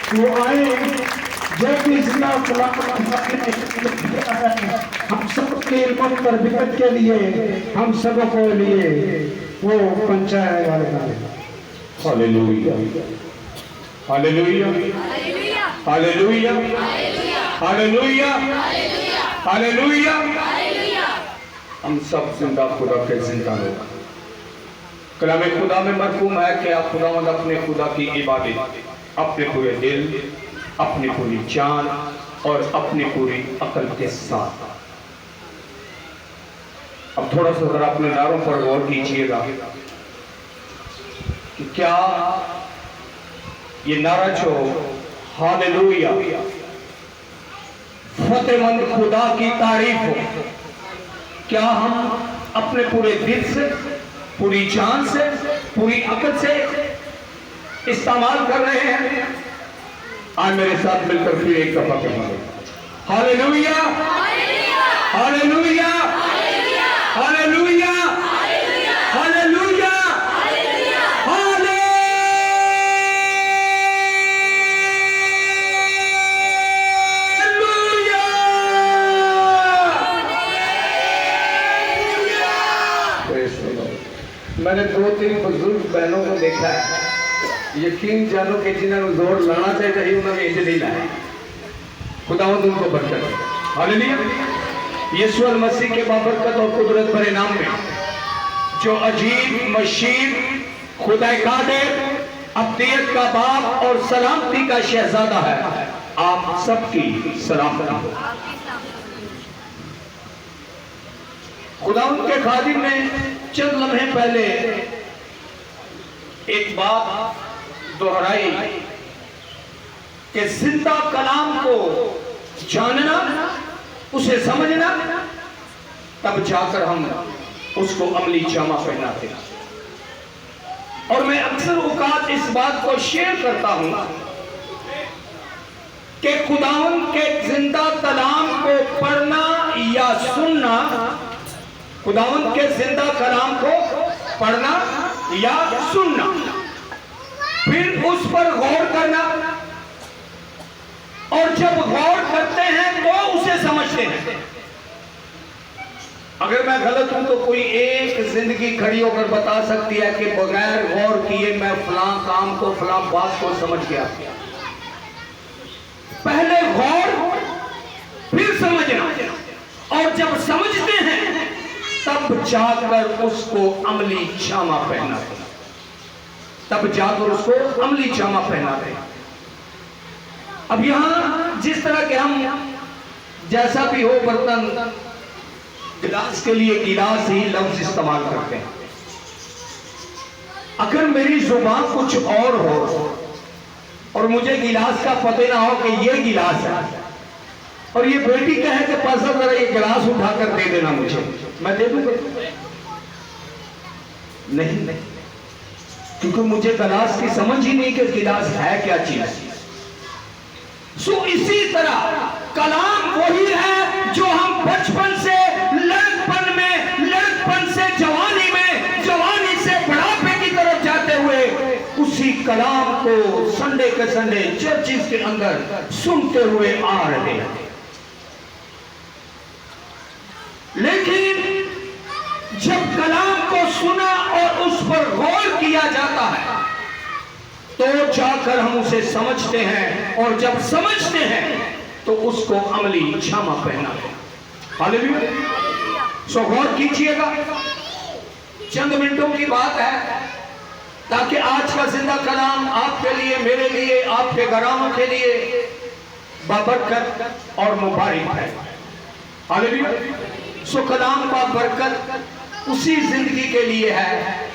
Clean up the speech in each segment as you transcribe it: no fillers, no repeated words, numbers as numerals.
وہ آئے جو بھی زندہ کلام ہم سب کے علم پر بکت کے لیے ہم سب کو لیے وہ پہنچائے والے hallelujah hallelujah hallelujah hallelujah hallelujah ہم سب زندہ خدا کے زندہ لوگ. کلام خدا میں مرفوم ہے کہ آپ خداوند اپنے خدا کی عبادت اپنے پورے دل، اپنی پوری جان اور اپنی پوری عقل کے ساتھ. اب تھوڑا سا ذرا اپنے نعروں پر غور کیجیے گا کہ کیا یہ نعرہ جو ہاللویا فتح مند خدا کی تعریف ہو، کیا ہم اپنے پورے دل سے، پوری جان سے، پوری عقل سے استعمال کر رہے ہیں؟ آج میرے ساتھ مل کر پھر ایک دفعہ کہیں گے ہاللویا ہاللویا ہاللویا ہاللویا میں نے 2-3 بزرگ بہنوں کو دیکھا ہے، یقین جانو کہ جنہوں نے زور لانا چاہتا ہے انہوں نے اسے نہیں لایا. خداوند ان کو برکت دے. ہاللویا. یسوع المسیح کے بابرکت اور قدرت بھرے نام میں جو عجیب مشیر، خدا قادر، ابدیت کا باپ اور سلامتی کا شہزادہ ہے، آپ سب کی سلامتی ہو. خداوند کے خادم نے چند لمحے پہلے ایک بات دہرائی کہ زندہ کلام کو جاننا، اسے سمجھنا، تب جا کر ہم اس کو عملی جامہ پہناتے ہیں. اور میں اکثر اوقات اس بات کو شیئر کرتا ہوں کہ خداوند کے زندہ کلام کو پڑھنا یا سننا، خداوند کے زندہ کلام کو پڑھنا یا سننا، پھر اس پر غور کرنا، اور جب غور کرتے ہیں تو اسے سمجھتے ہیں. اگر میں غلط ہوں تو کوئی ایک زندگی کھڑی ہو کر بتا سکتی ہے کہ بغیر غور کیے میں فلاں کام کو، فلاں بات کو سمجھ گیا. پہلے غور پھر سمجھنا، اور جب سمجھتے ہیں تب جا کر اس کو عملی جامہ پہناتے ہیں. تب جا کر اس کو عملی جامہ پہناتے ہیں. اب یہاں جس طرح کہ ہم جیسا بھی ہو برتن، گلاس کے لیے گلاس ہی لفظ استعمال کرتے ہیں. اگر میری زبان کچھ اور ہو اور مجھے گلاس کا پتہ نہ ہو کہ یہ گلاس ہے، اور یہ بیٹی کہے کہ پاسا ذرا یہ گلاس اٹھا کر دے دینا مجھے، میں دے دوں گا؟ نہیں، کیونکہ مجھے گلاس کی سمجھ ہی نہیں کہ گلاس ہے کیا چیز. سو اسی طرح کلام وہی ہے جو ہم بچپن سے لڑکپن میں، لڑکپن سے جوانی میں، جوانی سے بڑھاپے کی طرف جاتے ہوئے اسی کلام کو سنڈے کے سنڈے چرچز کے اندر سنتے ہوئے آ رہے ہیں. لیکن جب کلام کو سنا اور اس پر غور کیا جاتا ہے تو جا کر ہم اسے سمجھتے ہیں، اور جب سمجھتے ہیں تو اس کو عملی جامہ پہناتے ہیں. ہاللویا. سو غور کیجئے گا، چند منٹوں کی بات ہے تاکہ آج کا زندہ کلام آپ کے لیے، میرے لیے، آپ کے گھرانوں کے لیے بابرکت اور مبارک ہے. ہاللویا. سو کلام کا برکت اسی زندگی کے لیے ہے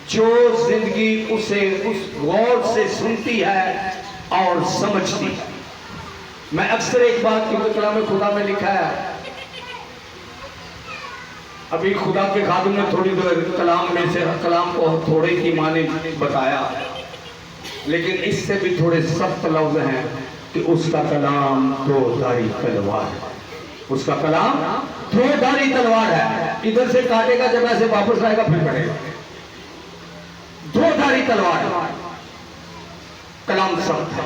جو زندگی اسے اس غور سے سنتی ہے اور سمجھتی ہے. میں اکثر ایک بات کیونکہ کلام خدا میں لکھا ہے، ابھی خدا کے خادم نے تھوڑی دیر کلام میں سے کلام کو تھوڑے کی معنی بتایا، لیکن اس سے بھی تھوڑے سخت لفظ ہیں کہ اس کا کلام دو دھاری تلوار ہے. اس کا کلام دو دھاری تلوار ہے. ادھر سے کاٹے گا، جب ایسے واپس آئے گا پھر پڑے گا. دو دھاری تلوار. کلام سخت ہے.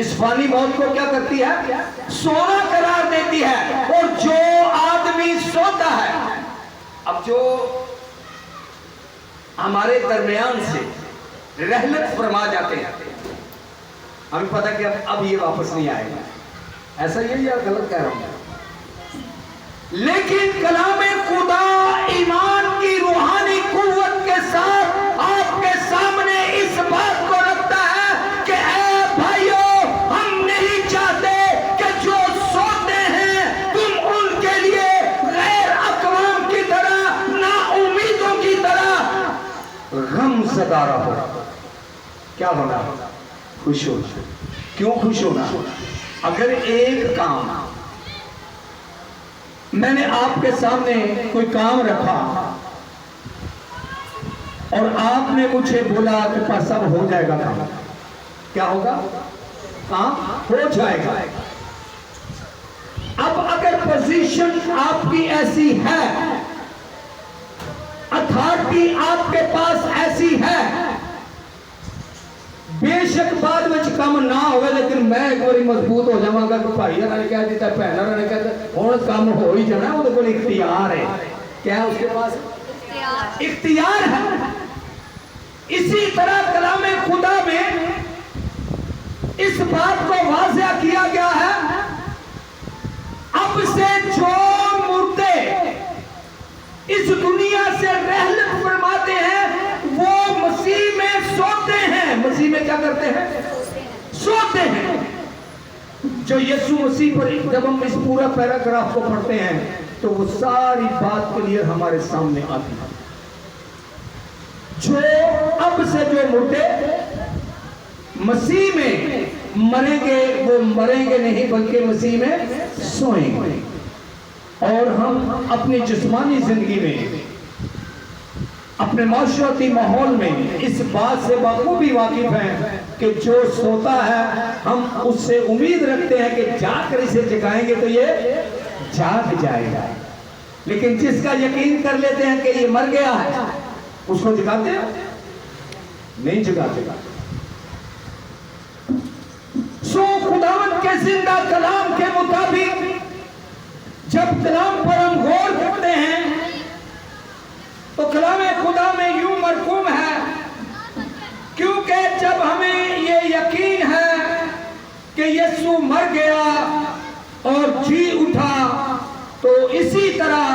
اس فانی موت کو کیا کرتی ہے؟ سونا قرار دیتی ہے. اور جو آدمی سوتا ہے، اب جو ہمارے درمیان سے رحلت فرما جاتے ہیں، ہمیں پتہ کہ اب یہ واپس نہیں آئے گا، ایسا یہ یا غلط کہہ رہا ہوں؟ لیکن کلام خدا ایمان کی روحانی قوت کے ساتھ آپ کے سامنے اس بات کو رکھتا ہے کہ اے بھائیو، ہم نہیں چاہتے کہ جو سوتے ہیں تم ان کے لیے غیر اقوام کی طرح، نا امیدوں کی طرح غم زدہ رہو. کیا ہونا؟ خوش ہو. کیوں خوش ہونا؟ اگر ایک کام میں نے آپ کے سامنے کوئی کام رکھا اور آپ نے مجھے بولا کہ پاس اب ہو جائے گا کام، کیا ہوگا؟ کام ہو جائے گا. اب اگر پوزیشن آپ کی ایسی ہے، اتھارٹی آپ کے پاس ایسی ہے، بے شک بعد میں کم نہ ہوئے لیکن میں ایک باری مضبوط ہو جاؤں گا کہ بھائی نے کہہ دیتا ہے، بہنوں نے کہہ دیتا ہوں کام ہو ہی جانا. وہ کوئی اختیار ہے. کیا ہے اس کے پاس؟ اختیار ہے. اسی طرح کلام خدا میں اس بات کو واضح کیا گیا ہے، اب سے جو مردے اس دنیا سے رحلت فرماتے ہیں وہ مسیح میں سوتے ہیں. مسیح میں کیا کرتے ہیں؟ سوتے ہیں. جو یسوع مسیح پر جب ہم اس پورا پیراگراف کو پڑھتے ہیں تو وہ ساری بات کلیئر ہمارے سامنے آتی ہے. جو اب سے جو مردے مسیح میں مریں گے وہ مریں گے نہیں بلکہ مسیح میں سوئیں گے. اور ہم اپنی جسمانی زندگی میں، اپنے معاشرتی ماحول میں اس بات سے بخوبی واقف ہیں کہ جو سوتا ہے ہم اس سے امید رکھتے ہیں کہ جا کر اسے جگائیں گے تو یہ جاگ جائے گا. لیکن جس کا یقین کر لیتے ہیں کہ یہ مر گیا ہے، اس کو جگاتے ہیں؟ نہیں جگاتے. سو خداوند کے زندہ کلام کے مطابق جب کلام پر ہم غور کرتے ہیں تو کلام خدا میں یوں مرقوم ہے، کیونکہ جب ہمیں یہ یقین ہے کہ یسوع مر گیا اور جی اٹھا تو اسی طرح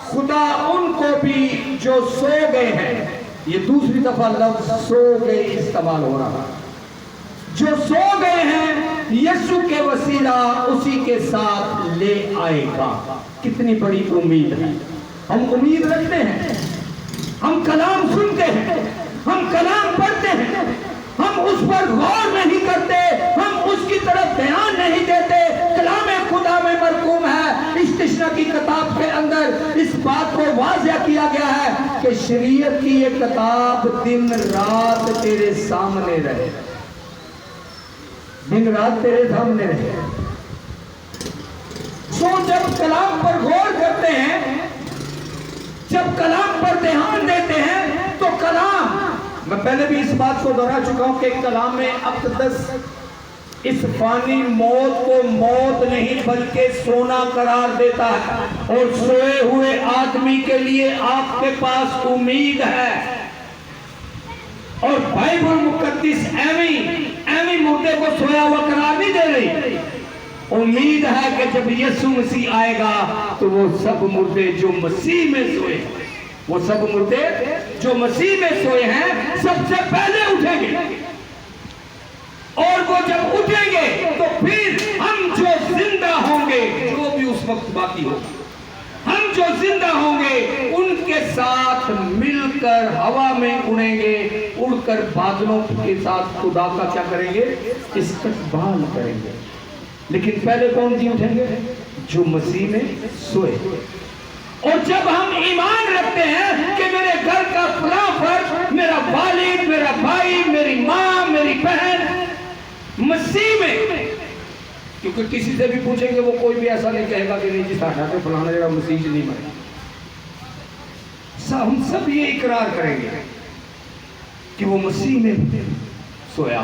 خدا ان کو بھی جو سو گئے ہیں، یہ دوسری دفعہ لفظ سو گئے استعمال ہو رہا ہے، جو سو گئے ہیں یسوع کے وسیلہ اسی کے ساتھ لے آئے گا. کتنی بڑی امید ہے. ہم امید رکھتے ہیں، ہم کلام سنتے ہیں، ہم کلام پڑھتے ہیں، ہم اس پر غور نہیں کرتے، ہم اس کی طرف دھیان نہیں دیتے. کلام خدا میں مرقوم ہے، استثنا کی کتاب کے اندر اس بات کو واضح کیا گیا ہے کہ شریعت کی یہ کتاب دن رات تیرے سامنے رہے. دن رات تیرے سامنے رہے. سو جب کلام پر غور کرتے ہیں، جب کلام پر دھیان دیتے ہیں تو کلام، میں پہلے بھی اس بات کو دہرا چکا ہوں کہ کلام اقدس اس فانی موت کو موت نہیں بلکہ سونا قرار دیتا ہے. اور سوئے ہوئے آدمی کے لیے آپ کے پاس امید ہے. اور بائبل مقدس ایویں مردے کو سویا ہوا قرار نہیں دے رہی. امید ہے کہ جب یسوع مسیح آئے گا تو وہ سب مردے جو مسیح میں سوئے، وہ سب مردے جو مسیح میں سوئے ہیں سب سے پہلے اٹھیں گے. اور وہ جب اٹھیں گے تو پھر ہم جو زندہ ہوں گے، جو بھی اس وقت باقی ہوگا، ہم جو زندہ ہوں گے ان کے ساتھ مل کر ہوا میں اڑیں گے، اڑ کر بادلوں کے ساتھ خدا کا کیا کریں گے؟ استقبال کریں گے. لیکن پہلے کون جی اٹھیں گے؟ جو مسیح میں سوئے. اور جب ہم ایمان رکھتے ہیں کہ میرے گھر کا فلاں فرد، میرا والد، میرا بھائی، میری ماں، میری بہن مسیح میں، کیونکہ کسی سے بھی پوچھیں گے وہ کوئی بھی ایسا نہیں کہے گا کہ نہیں جی ساڈا تے فلانا جڑا مسیح نہیں مرا. ہم سب یہ اقرار کریں گے کہ وہ مسیح میں سویا.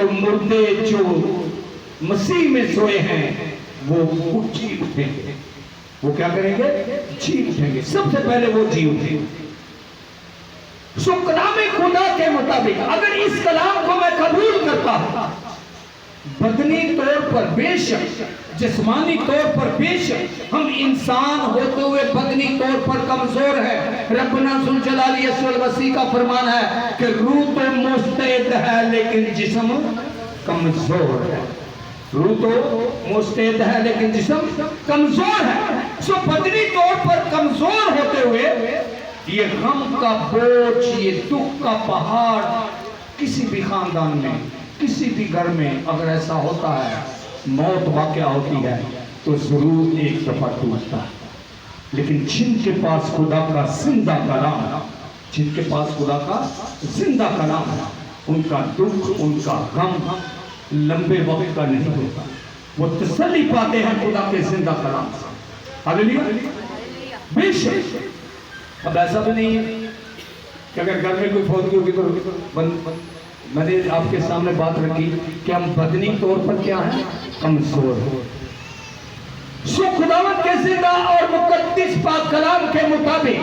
تو مردے جو مسیح میں سوئے ہیں وہ جی اٹھیں گے. وہ کیا کریں گے؟ جی اٹھیں گے. سب سے پہلے وہ جی اٹھیں گے. سو کلام خدا کے مطابق اگر اس کلام کو میں قبول کرتا ہوں، بدنی طور پر بے شک، جسمانی طور پر بے شک ہم انسان ہوتے ہوئے بدنی طور پر کمزور ہے. ربنا ذوالجلال والوسیع کا فرمان ہے کہ روح تو مستعد ہے لیکن جسم کمزور ہے. روح تو مستعد ہے لیکن جسم کمزور ہے. سو بدنی طور پر کمزور ہوتے ہوئے یہ غم کا بوجھ، یہ دکھ کا پہاڑ کسی بھی خاندان میں، کسی بھی گھر میں اگر ایسا ہوتا ہے، موت واقع ہوتی ہے تو ضرور ایک دفعہ ٹوٹتا ہے. لیکن جن کے پاس خدا کا زندہ کلام، جن کے پاس خدا کا زندہ کلام ہے، ان کا دکھ، ان کا غم لمبے وقت کا نہیں ہوتا. وہ تسلی پاتے ہیں خدا کے زندہ کلام سے. ہاللیلویا. بے شک اب ایسا بھی نہیں ہے کہ اگر گھر میں کوئی فوت ہوگی تو میں نے آپ کے سامنے بات رکھی کہ ہم بدنی طور پر کیا ہیں؟ کمزور ہیں. سو خداوند کے زندہ اور مقدس پاک کلام کے مطابق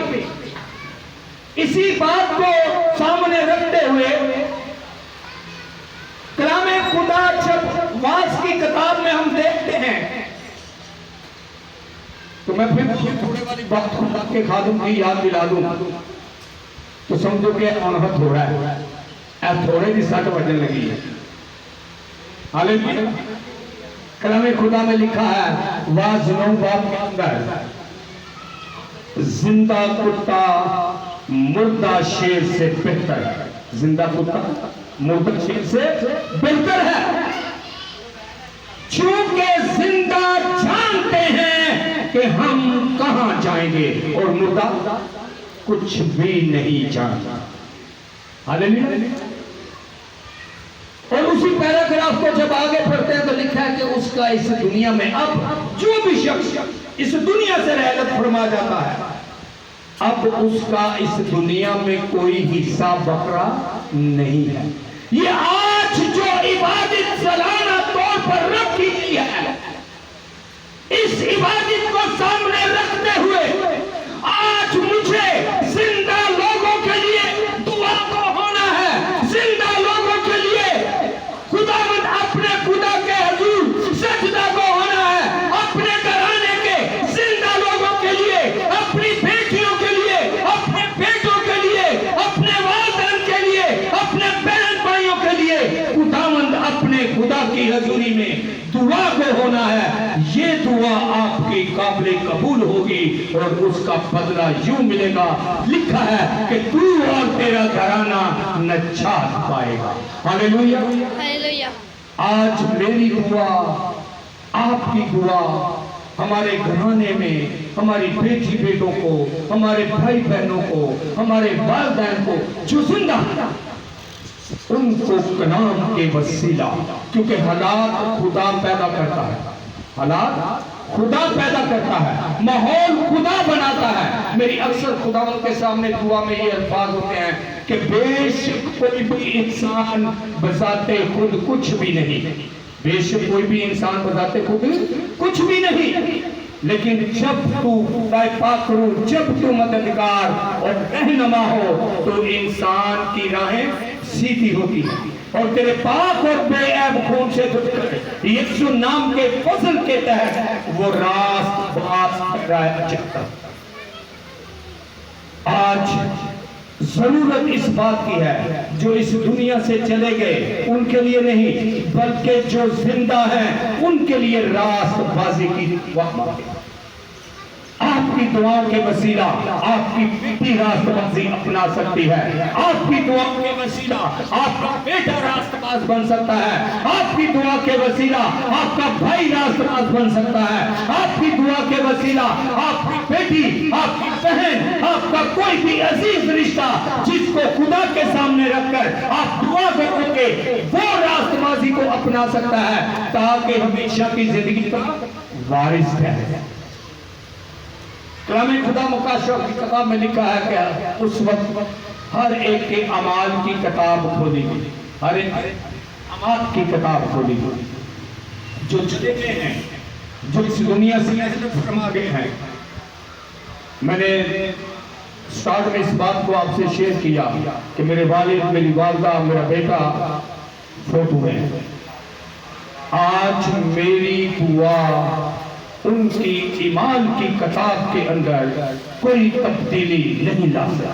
اسی بات کو سامنے رکھتے ہوئے کلام خدا جب واعظ کی کتاب میں ہم دیکھتے ہیں تو میں پھر تھوڑے والی بات خدا کے خادم کی یاد دلا دوں تو سمجھو کہ انہت ہو رہا ہے. تھوڑے بھی سٹ بجنے لگی ہے. ہاللیلویا. کلام خدا میں لکھا ہے واعظ 9 باب کے اندر، زندہ کتا مردہ شیر سے بہتر ہے. زندہ کتا مردہ شیر سے بہتر ہے. چونکہ زندہ جانتے ہیں کہ ہم کہاں جائیں گے اور مردہ کچھ بھی نہیں جانتا. ہاللیلویا. اور اسی پیراگراف کو جب آگے پڑھتے ہیں تو لکھا ہے کہ اس کا اس دنیا میں اب جو بھی شخص اس دنیا سے رحلت فرما جاتا ہے، اب اس کا اس دنیا میں کوئی حصہ بکرا نہیں ہے. یہ آج جو عبادت سالانہ طور پر رکھی گئی ہے، اس عبادت کو سامنے رکھتے ہوئے آج مجھے زندہ لوگوں کے لیے دعا کو ہونا ہے. زندہ لوگوں کے لیے خداوند اپنے خدا کے حضور سجدہ کو ہونا ہے. اپنے گھرانے کے زندہ لوگوں کے لیے، اپنی بیٹیوں کے لیے، اپنے بیٹوں کے لیے، اپنے والدین کے لیے، اپنے بہن بھائیوں کے لیے خداوند اپنے خدا کی حضوری میں دعا کو ہونا ہے. یہ دعا آپ کی قابل قبول ہوگی اور اس کا بدلہ یوں ملے گا. لکھا ہے کہ تو اور تیرا گھرانہ نجات پائے گا. ہاللیلویا. آج میری دعا، آپ کی دعا ہمارے گھرانے میں ہماری بیٹی بیٹوں کو، ہمارے بھائی بہنوں کو، ہمارے والدین کو جو زندہ ان کو کلام کے وسیلہ، کیونکہ حالات خدا پیدا کرتا ہے، حالات خدا پیدا کرتا ہے، ماحول خدا بناتا ہے. میری اکثر خداوند کے سامنے دعا میں یہ الفاظ ہوتے ہیں کہ بے شک کوئی بھی انسان بذات خود کچھ بھی نہیں. بے شک کوئی بھی انسان بذات خود کچھ بھی نہیں، لیکن جب تو پاک روح، جب تو مددگار اور رہنما ہو تو انسان کی راہیں سیدھی ہوتی ہے اور تیرے پاک اور بے عیب خون سے یسوع نام کے فضل کے تحت وہ راست باز کر رہا ہے. آج ضرورت اس بات کی ہے جو اس دنیا سے چلے گئے ان کے لیے نہیں بلکہ جو زندہ ہیں ان کے لیے راست بازی کی وقت. آپ کی دعاؤں کے وسیلہ آپ کی بیٹی راست بازی اپنا سکتی ہے. آپ کی دعاؤں کے وسیلہ آپ کا بیٹا راست باز بن سکتا ہے. آپ کی دعا کے وسیلہ آپ کا بھائی راست باز بن سکتا ہے. آپ کی دعا کے وسیلہ آپ کی بیٹی، آپ کی بہن، آپ کا کوئی بھی عزیز رشتہ جس کو خدا کے سامنے رکھ کر آپ دعا کرو گے وہ راست بازی کو اپنا سکتا ہے تاکہ ہمیشہ کی زندگی کا وارث ہے. کلام خدا مکاشفہ کی کتاب میں لکھا ہے کہ اس وقت ہر ایک کے اعمال کی کتاب کھولی گئی. ہر ایک اعمال کی کتاب کھولی، جو چلے گئے ہیں، جو اس دنیا سے ہجرت فرما گئے ہیں. میں نے سٹارٹ میں اس بات کو آپ سے شیئر کیا کہ میرے والد، میری والدہ، میرا بیٹا فوت ہوئے ہیں. آج میری دعا ان کی ایمان کی کتاب کے اندر کوئی تبدیلی نہیں لا سکتا،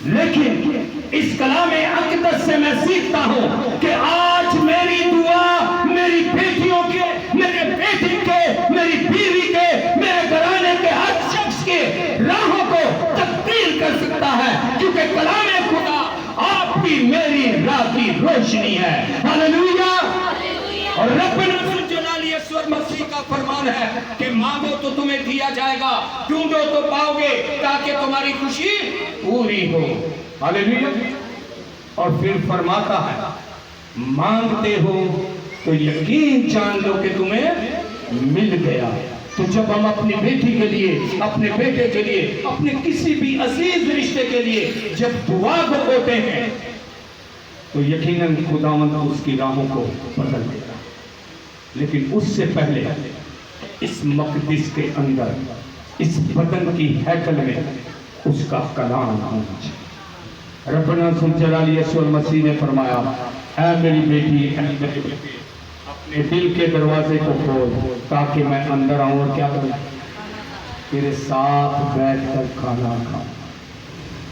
لیکن اس کلام اقدس سے میں سیکھتا ہوں کہ آج میری دعا میری بیٹیوں کے، میرے بیٹے کے، میری بیوی کے، میرے گھرانے کے ہر شخص کے راہوں کو تبدیل کر سکتا ہے، کیونکہ کلام خدا آپ کی میری راہ کی روشنی ہے. ہاللیلویا. اور رب مسیح کا فرمان ہے کہ مانگو تو تمہیں دیا جائے گا، ڈھونڈو تو پاؤ گے تاکہ تمہاری خوشی پوری ہو. ہاللیلویا. اور پھر فرماتا ہے مانگتے ہو تو یقین جان لو کہ تمہیں مل گیا. تو جب ہم اپنی بیٹی کے لیے، اپنے بیٹے کے لیے، اپنے کسی بھی عزیز رشتے کے لیے جب دعا کو ہوتے ہیں تو یقیناً خداوند اس کی راہوں کو بدل دے گا. لیکن اس سے پہلے اس مقدس کے اندر، اس بدن کی ہیکل میں اس کا کلام ہونا چاہیے. ربنا ذوالجلال یسوع المسیح نے فرمایا اے میری بیٹی، اے میرے بیٹے، اپنے دل کے دروازے کو کھول تاکہ میں اندر آؤں اور کیا کروں؟ تیرے ساتھ بیٹھ کر کھانا کھاؤں.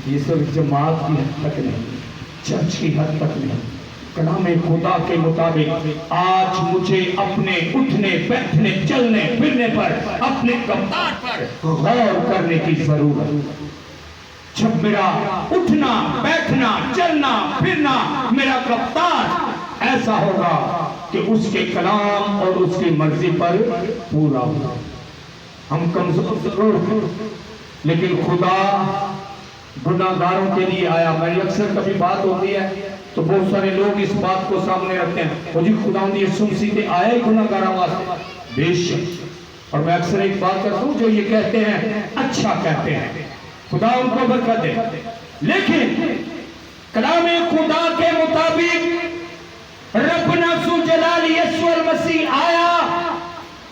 یہ صرف جماعت کی حد تک نہیں، چرچ کی حد تک نہیں، کلام خدا کے مطابق آج مجھے اپنے اٹھنے بیٹھنے چلنے پھرنے پر، اپنے کردار پر غور کرنے کی ضرورت ہے. جب میرا اٹھنا بیٹھنا چلنا پھرنا میرا رفتار ایسا ہوگا کہ اس کے کلام اور اس کی مرضی پر پورا ہوگا. ہم کمزور ضرور ہیں لیکن خدا گناہگاروں کے لیے آیا. میری اکثر کبھی بات ہوتی ہے تو بہت سارے لوگ اس بات کو سامنے رکھتے ہیں وہ جی خداوند یسوع مسیح کے آیا ہی گناہگاروں واسطے. بے شک. اور میں اکثر ایک بات کرتا ہوں، جو یہ کہتے ہیں اچھا کہتے ہیں، خدا ان کو برکت دے، لیکن کلام خدا کے مطابق ربنا ذوالجلال یسوع المسیح آیا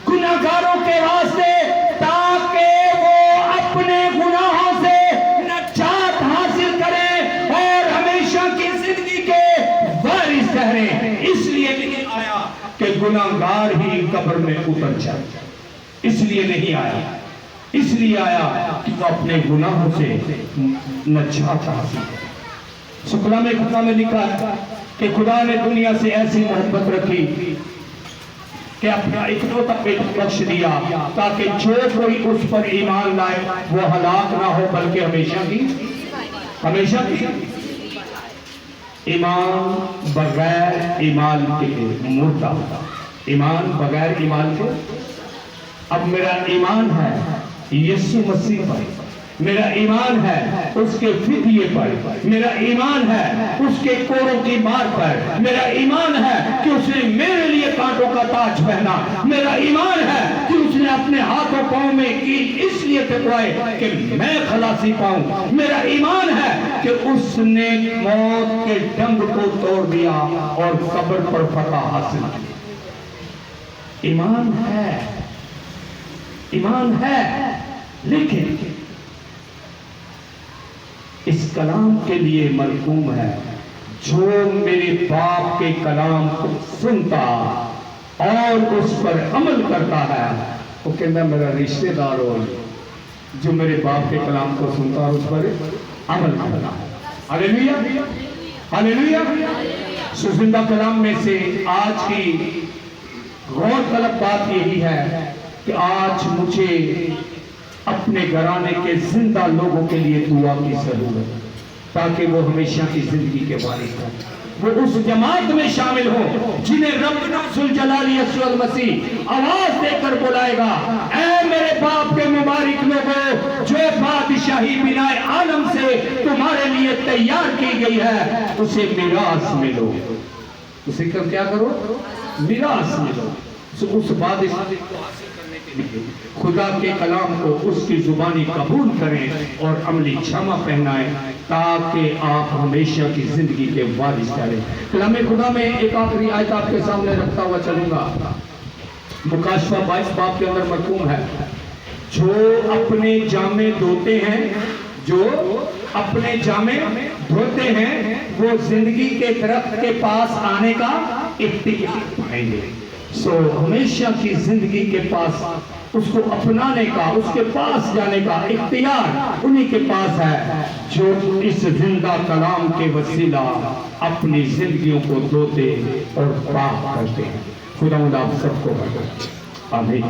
گناہگاروں کے واسطے تاکہ وہ اپنے گناہوں سے نجات حاصل کریں اور ہمیشہ کی زندگی کے وارث ٹھہریں. اس لیے نہیں آیا کہ گناہگار ہی قبر میں اتر جائے، اس لیے نہیں آیا، اس لیے آیا کہ وہ اپنے گناہوں سے نجات حاصل کرے. کلام خدا میں لکھا ہے کہ خدا نے دنیا سے ایسی محبت رکھی کہ اپنا اکلوتا بیٹا بخش دیا تاکہ جو کوئی اس پر ایمان لائے وہ ہلاک نہ ہو بلکہ ہمیشہ کی. ایمان بغیر ایمان کے مردہ ہوتا. ایمان بغیر ایمان کے. اب میرا ایمان ہے یسوع مسیح پر، میرا ایمان ہے اس کے فدیے پر، میرا ایمان ہے اس کے کوڑوں کی مار پر، میرا ایمان ہے کہ اس نے میرے لیے کانٹوں کا تاج پہنا، میرا ایمان ہے کہ اس نے اپنے ہاتھوں پاؤں میں کیل اس لیے پھٹوائے کہ میں خلاصی پاؤں، میرا ایمان ہے کہ اس نے موت کے ڈنگ کو توڑ دیا اور قبر پر فتح حاصل کی. ایمان ہے، ایمان ہے، لیکن اس کلام کے لیے مرحوم ہے جو میرے باپ کے کلام کو سنتا اور اس پر عمل کرتا ہے. وہ کہنا میرا رشتہ دار ہو جو میرے باپ کے کلام کو سنتا اور اس پر عمل کرتا ہے. ہاللیلویا، ہاللیلویا. زندہ کلام میں سے آج کی غور طلب بات یہی ہے کہ آج مجھے اپنے گھرانے کے زندہ لوگوں کے لیے دعا کی ضرورت ہے تاکہ وہ ہمیشہ کی زندگی کے وارث ہوں، وہ اس جماعت میں شامل ہوں جنہیں ربنا ذوالجلال یسوع المسیح آواز دے کر بلائے گا اے میرے باپ کے مبارک لوگوں جو بادشاہی بنائے عالم سے تمہارے لیے تیار کی گئی ہے اسے میراث میں لو. اسے کیا کرو؟ میراث میں لو. اس بادشاہی کو حاصل کرنے کے لیے خدا کے کلام کو اس کی زبانی قبول کریں اور عملی جامہ پہنائیں تاکہ آپ ہمیشہ کی زندگی کے وارث ٹھہریں۔ کلام خدا میں ایک آخری آیت آپ کے سامنے رکھتا ہوا چلوں گا، مکاشفہ 22 باب کے اندر مرقوم ہے، جو اپنے جامے دھوتے ہیں، جو اپنے جامے دھوتے ہیں، وہ زندگی کے درخت کے پاس آنے کا اختیار پائیں گے۔ سو ہمیشہ کی زندگی کے پاس اس کو اپنانے کا، اس کے پاس جانے کا اختیار انہی کے پاس ہے جو اس زندہ کلام کے وسیلہ اپنی زندگیوں کو دھوتے اور پاک کرتے ہیں۔ خدا آپ سب کو برکت۔ آمین۔